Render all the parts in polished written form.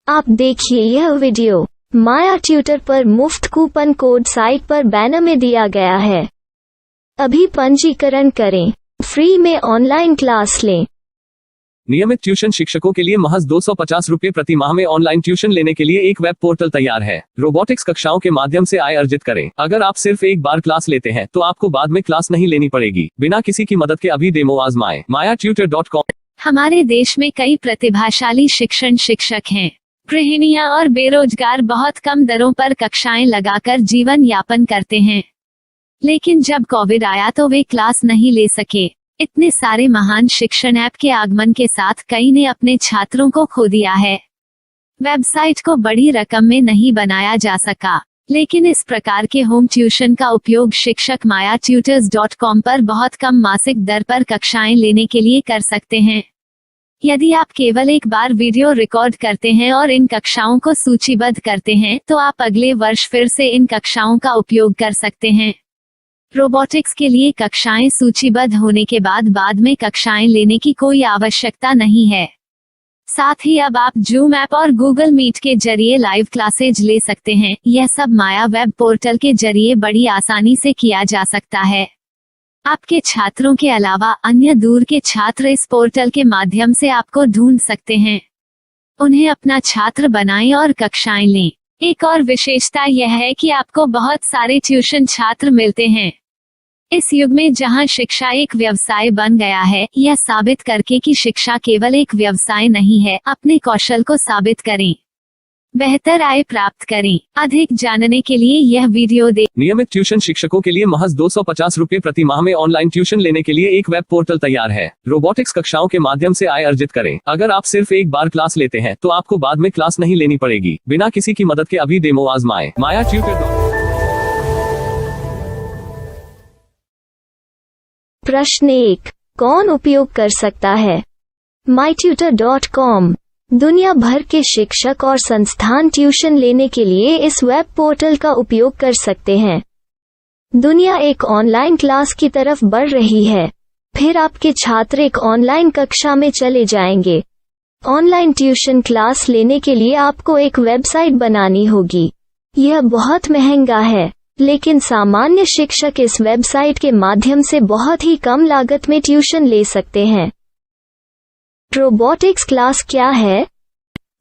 आप देखिए यह वीडियो माया ट्यूटर पर मुफ्त कूपन कोड साइट पर बैनर में दिया गया है। अभी पंजीकरण करें, फ्री में ऑनलाइन क्लास लें। नियमित ट्यूशन शिक्षकों के लिए महज 250 रुपये प्रति माह में ऑनलाइन ट्यूशन लेने के लिए एक वेब पोर्टल तैयार है। रोबोटिक्स कक्षाओं के माध्यम से आय अर्जित करें। अगर आप सिर्फ एक बार क्लास लेते हैं तो आपको बाद में क्लास नहीं लेनी पड़ेगी। बिना किसी की मदद के अभी डेमो आजमाएं। mayatutor.com। हमारे देश में कई प्रतिभाशाली शिक्षक हैं। गृहिणियां और बेरोजगार बहुत कम दरों पर कक्षाएं लगाकर जीवन यापन करते हैं, लेकिन जब कोविड आया तो वे क्लास नहीं ले सके। इतने सारे महान शिक्षण ऐप के आगमन के साथ कई ने अपने छात्रों को खो दिया है। वेबसाइट को बड़ी रकम में नहीं बनाया जा सका, लेकिन इस प्रकार के होम ट्यूशन का उपयोग शिक्षक mayatutors.com पर बहुत कम मासिक दर पर कक्षाएं लेने के लिए कर सकते हैं। यदि आप केवल एक बार वीडियो रिकॉर्ड करते हैं और इन कक्षाओं को सूचीबद्ध करते हैं तो आप अगले वर्ष फिर से इन कक्षाओं का उपयोग कर सकते हैं। रोबोटिक्स के लिए कक्षाएं सूचीबद्ध होने के बाद में कक्षाएं लेने की कोई आवश्यकता नहीं है। साथ ही अब आप जूम ऐप और गूगल मीट के जरिए लाइव क्लासेज ले सकते हैं। यह सब माया वेब पोर्टल के जरिए बड़ी आसानी से किया जा सकता है। आपके छात्रों के अलावा अन्य दूर के छात्र इस पोर्टल के माध्यम से आपको ढूंढ सकते हैं। उन्हें अपना छात्र बनाएं और कक्षाएं लें। एक और विशेषता यह है कि आपको बहुत सारे ट्यूशन छात्र मिलते हैं। इस युग में जहां शिक्षा एक व्यवसाय बन गया है, यह साबित करके कि शिक्षा केवल एक व्यवसाय नहीं है, अपने कौशल को साबित करें, बेहतर आय प्राप्त करें। अधिक जानने के लिए यह वीडियो देखें। नियमित ट्यूशन शिक्षकों के लिए महज 250 रुपये प्रति माह में ऑनलाइन ट्यूशन लेने के लिए एक वेब पोर्टल तैयार है। रोबोटिक्स कक्षाओं के माध्यम से आय अर्जित करें। अगर आप सिर्फ एक बार क्लास लेते हैं तो आपको बाद में क्लास नहीं लेनी पड़ेगी। बिना किसी की मदद के अभी डेमो आजमाएं। mayatutor.com। प्रश्न 1, कौन उपयोग कर सकता है? mytutor.com दुनिया भर के शिक्षक और संस्थान ट्यूशन लेने के लिए इस वेब पोर्टल का उपयोग कर सकते हैं। दुनिया एक ऑनलाइन क्लास की तरफ बढ़ रही है। फिर आपके छात्र एक ऑनलाइन कक्षा में चले जाएंगे। ऑनलाइन ट्यूशन क्लास लेने के लिए आपको एक वेबसाइट बनानी होगी। यह बहुत महंगा है, लेकिन सामान्य शिक्षक इस वेबसाइट के माध्यम से बहुत ही कम लागत में ट्यूशन ले सकते हैं। रोबोटिक्स क्लास क्या है?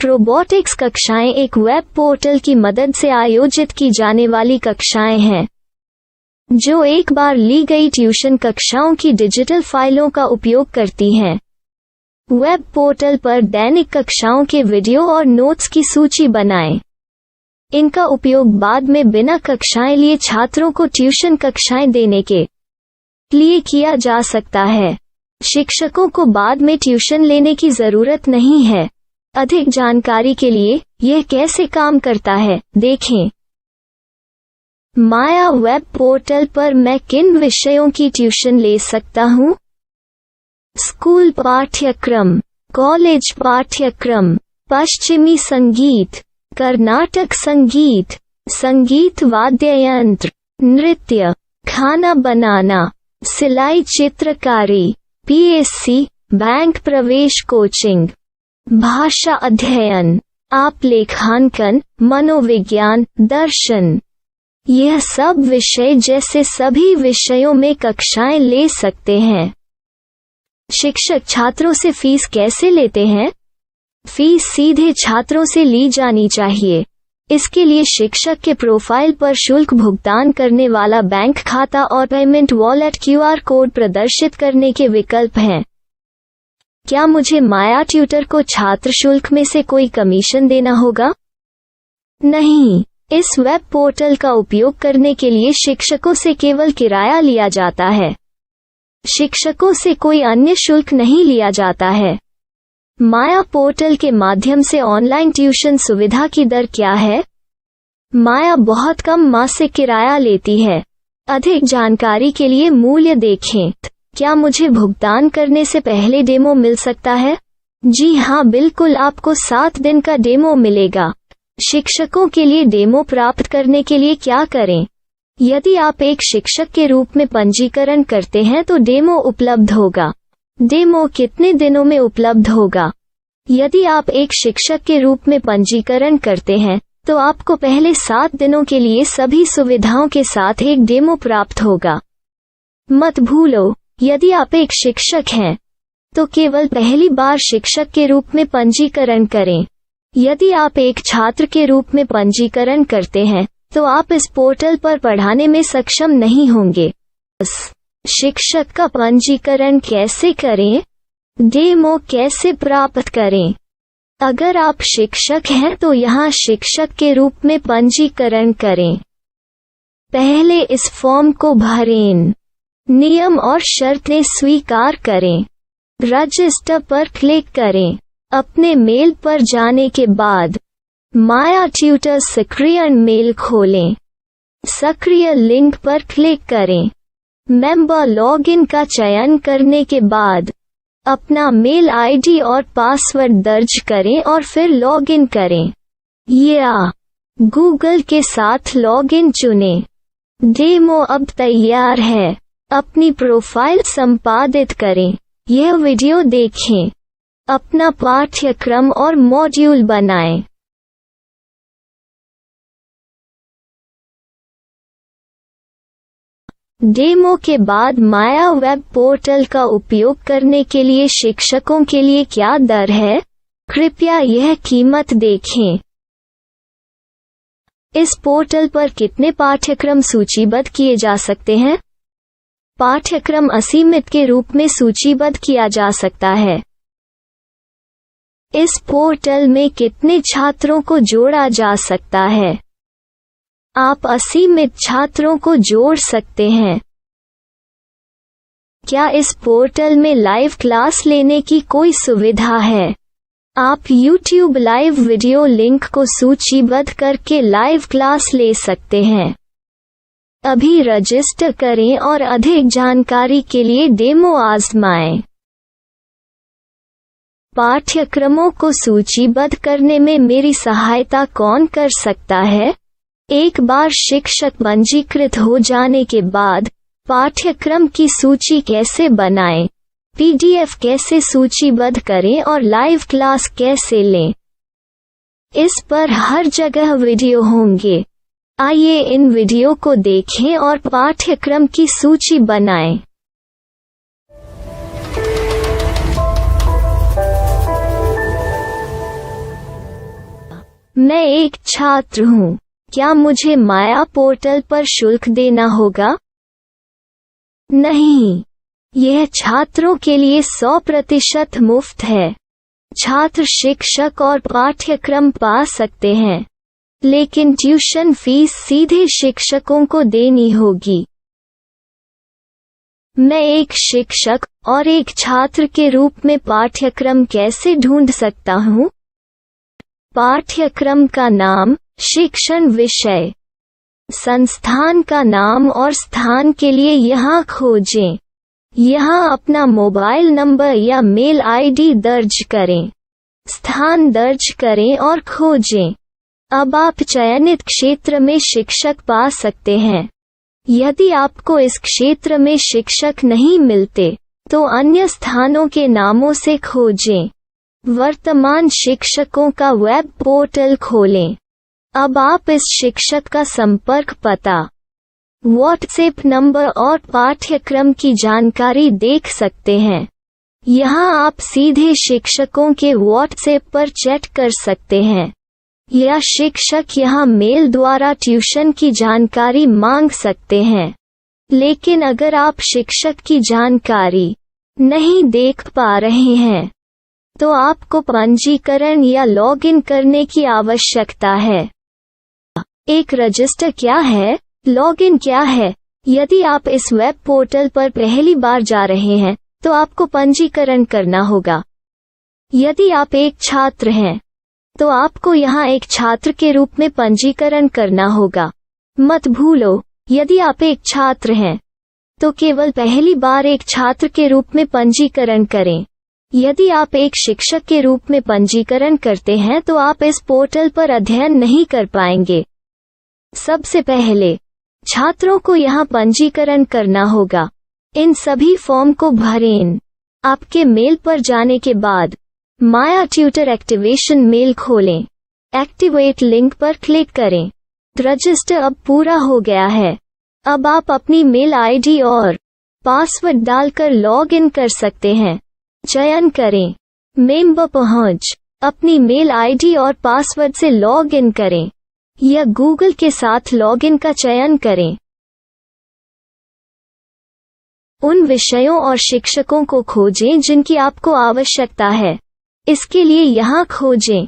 रोबोटिक्स कक्षाएं एक वेब पोर्टल की मदद से आयोजित की जाने वाली कक्षाएं हैं, जो एक बार ली गई ट्यूशन कक्षाओं की डिजिटल फाइलों का उपयोग करती हैं। वेब पोर्टल पर दैनिक कक्षाओं के वीडियो और नोट्स की सूची बनाएं। इनका उपयोग बाद में बिना कक्षाएं लिए छात्रों को ट्यूशन कक्षाएं देने के लिए किया जा सकता है। शिक्षकों को बाद में ट्यूशन लेने की जरूरत नहीं है। अधिक जानकारी के लिए यह कैसे काम करता है, देखें। माया वेब पोर्टल पर मैं किन विषयों की ट्यूशन ले सकता हूँ? स्कूल पाठ्यक्रम, कॉलेज पाठ्यक्रम, पश्चिमी संगीत, कर्नाटक संगीत, संगीत वाद्य यंत्र, नृत्य, खाना बनाना, सिलाई चित्रकारी, पीएससी, बैंक प्रवेश कोचिंग, भाषा अध्ययन, आप लेखांकन, मनोविज्ञान, दर्शन। यह सब विषय जैसे सभी विषयों में कक्षाएं ले सकते हैं। शिक्षक छात्रों से फीस कैसे लेते हैं? फीस सीधे छात्रों से ली जानी चाहिए। इसके लिए शिक्षक के प्रोफाइल पर शुल्क भुगतान करने वाला बैंक खाता और पेमेंट वॉलेट क्यूआर कोड प्रदर्शित करने के विकल्प हैं। क्या मुझे माया ट्यूटर को छात्र शुल्क में से कोई कमीशन देना होगा? नहीं, इस वेब पोर्टल का उपयोग करने के लिए शिक्षकों से केवल किराया लिया जाता है। शिक्षकों से कोई अन्य शुल्क नहीं लिया जाता है। माया पोर्टल के माध्यम से ऑनलाइन ट्यूशन सुविधा की दर क्या है? माया बहुत कम मासिक किराया लेती है। अधिक जानकारी के लिए मूल्य देखें। क्या मुझे भुगतान करने से पहले डेमो मिल सकता है? जी हाँ, बिल्कुल, आपको 7 दिन का डेमो मिलेगा। शिक्षकों के लिए डेमो प्राप्त करने के लिए क्या करें? यदि आप एक शिक्षक के रूप में पंजीकरण करते हैं तो डेमो उपलब्ध होगा। डेमो कितने दिनों में उपलब्ध होगा? यदि आप एक शिक्षक के रूप में पंजीकरण करते हैं तो आपको पहले 7 दिनों के लिए सभी सुविधाओं के साथ एक डेमो प्राप्त होगा। मत भूलो, यदि आप एक शिक्षक हैं तो केवल पहली बार शिक्षक के रूप में पंजीकरण करें। यदि आप एक छात्र के रूप में पंजीकरण करते हैं तो आप इस पोर्टल पर पढ़ाने में सक्षम नहीं होंगे। शिक्षक का पंजीकरण कैसे करें? डेमो कैसे प्राप्त करें? अगर आप शिक्षक हैं तो यहाँ शिक्षक के रूप में पंजीकरण करें। पहले इस फॉर्म को भरें। नियम और शर्तें स्वीकार करें। रजिस्टर पर क्लिक करें। अपने मेल पर जाने के बाद माया ट्यूटर सक्रिय मेल खोलें। सक्रिय लिंक पर क्लिक करें। मेंबर लॉगिन का चयन करने के बाद अपना मेल आईडी और पासवर्ड दर्ज करें और फिर लॉगिन करें या गूगल के साथ लॉगिन चुनें। डेमो अब तैयार है। अपनी प्रोफाइल संपादित करें। यह वीडियो देखें। अपना पाठ्यक्रम और मॉड्यूल बनाएं। डेमो के बाद माया वेब पोर्टल का उपयोग करने के लिए शिक्षकों के लिए क्या दर है? कृपया यह कीमत देखें। इस पोर्टल पर कितने पाठ्यक्रम सूचीबद्ध किए जा सकते हैं? पाठ्यक्रम असीमित के रूप में सूचीबद्ध किया जा सकता है। इस पोर्टल में कितने छात्रों को जोड़ा जा सकता है? आप असीमित छात्रों को जोड़ सकते हैं। क्या इस पोर्टल में लाइव क्लास लेने की कोई सुविधा है? आप YouTube लाइव वीडियो लिंक को सूचीबद्ध करके लाइव क्लास ले सकते हैं। अभी रजिस्टर करें और अधिक जानकारी के लिए डेमो आजमाएं। पाठ्यक्रमों को सूचीबद्ध करने में मेरी सहायता कौन कर सकता है? एक बार शिक्षक पंजीकृत हो जाने के बाद पाठ्यक्रम की सूची कैसे बनाएं, PDF कैसे सूचीबद्ध करें और लाइव क्लास कैसे लें, इस पर हर जगह वीडियो होंगे। आइए इन वीडियो को देखें और पाठ्यक्रम की सूची बनाएं। मैं एक छात्र हूँ। क्या मुझे माया पोर्टल पर शुल्क देना होगा? नहीं, यह छात्रों के लिए 100% मुफ्त है। छात्र शिक्षक और पाठ्यक्रम पा सकते हैं, लेकिन ट्यूशन फीस सीधे शिक्षकों को देनी होगी। मैं एक शिक्षक और एक छात्र के रूप में पाठ्यक्रम कैसे ढूंढ सकता हूँ? पाठ्यक्रम का नाम, शिक्षण विषय, संस्थान का नाम और स्थान के लिए यहाँ खोजें। यहाँ अपना मोबाइल नंबर या मेल आईडी दर्ज करें। स्थान दर्ज करें और खोजें। अब आप चयनित क्षेत्र में शिक्षक पा सकते हैं। यदि आपको इस क्षेत्र में शिक्षक नहीं मिलते तो अन्य स्थानों के नामों से खोजें। वर्तमान शिक्षकों का वेब पोर्टल खोलें। अब आप इस शिक्षक का संपर्क पता, व्हाट्सएप नंबर और पाठ्यक्रम की जानकारी देख सकते हैं। यहाँ आप सीधे शिक्षकों के व्हाट्सएप पर चैट कर सकते हैं या शिक्षक यहाँ मेल द्वारा ट्यूशन की जानकारी मांग सकते हैं। लेकिन अगर आप शिक्षक की जानकारी नहीं देख पा रहे हैं तो आपको पंजीकरण या लॉगिन करने की आवश्यकता है। एक रजिस्टर क्या है? लॉगिन क्या है? यदि आप इस वेब पोर्टल पर पहली बार जा रहे हैं तो आपको पंजीकरण करना होगा। यदि आप एक छात्र हैं तो आपको यहाँ एक छात्र के रूप में पंजीकरण करना होगा। मत भूलो, यदि आप एक छात्र हैं तो केवल पहली बार एक छात्र के रूप में पंजीकरण करें। यदि आप एक शिक्षक के रूप में पंजीकरण करते हैं तो आप इस पोर्टल पर अध्ययन नहीं कर पाएंगे। सबसे पहले छात्रों को यहाँ पंजीकरण करना होगा। इन सभी फॉर्म को भरें। आपके मेल पर जाने के बाद माया ट्यूटर एक्टिवेशन मेल खोलें। एक्टिवेट लिंक पर क्लिक करें। रजिस्टर अब पूरा हो गया है। अब आप अपनी मेल आईडी और पासवर्ड डालकर लॉग इन कर सकते हैं। चयन करें मेंबर पहुंच। अपनी मेल आईडी और पासवर्ड से लॉग इन करें या गूगल के साथ लॉगिन का चयन करें। उन विषयों और शिक्षकों को खोजें जिनकी आपको आवश्यकता है। इसके लिए यहाँ खोजें।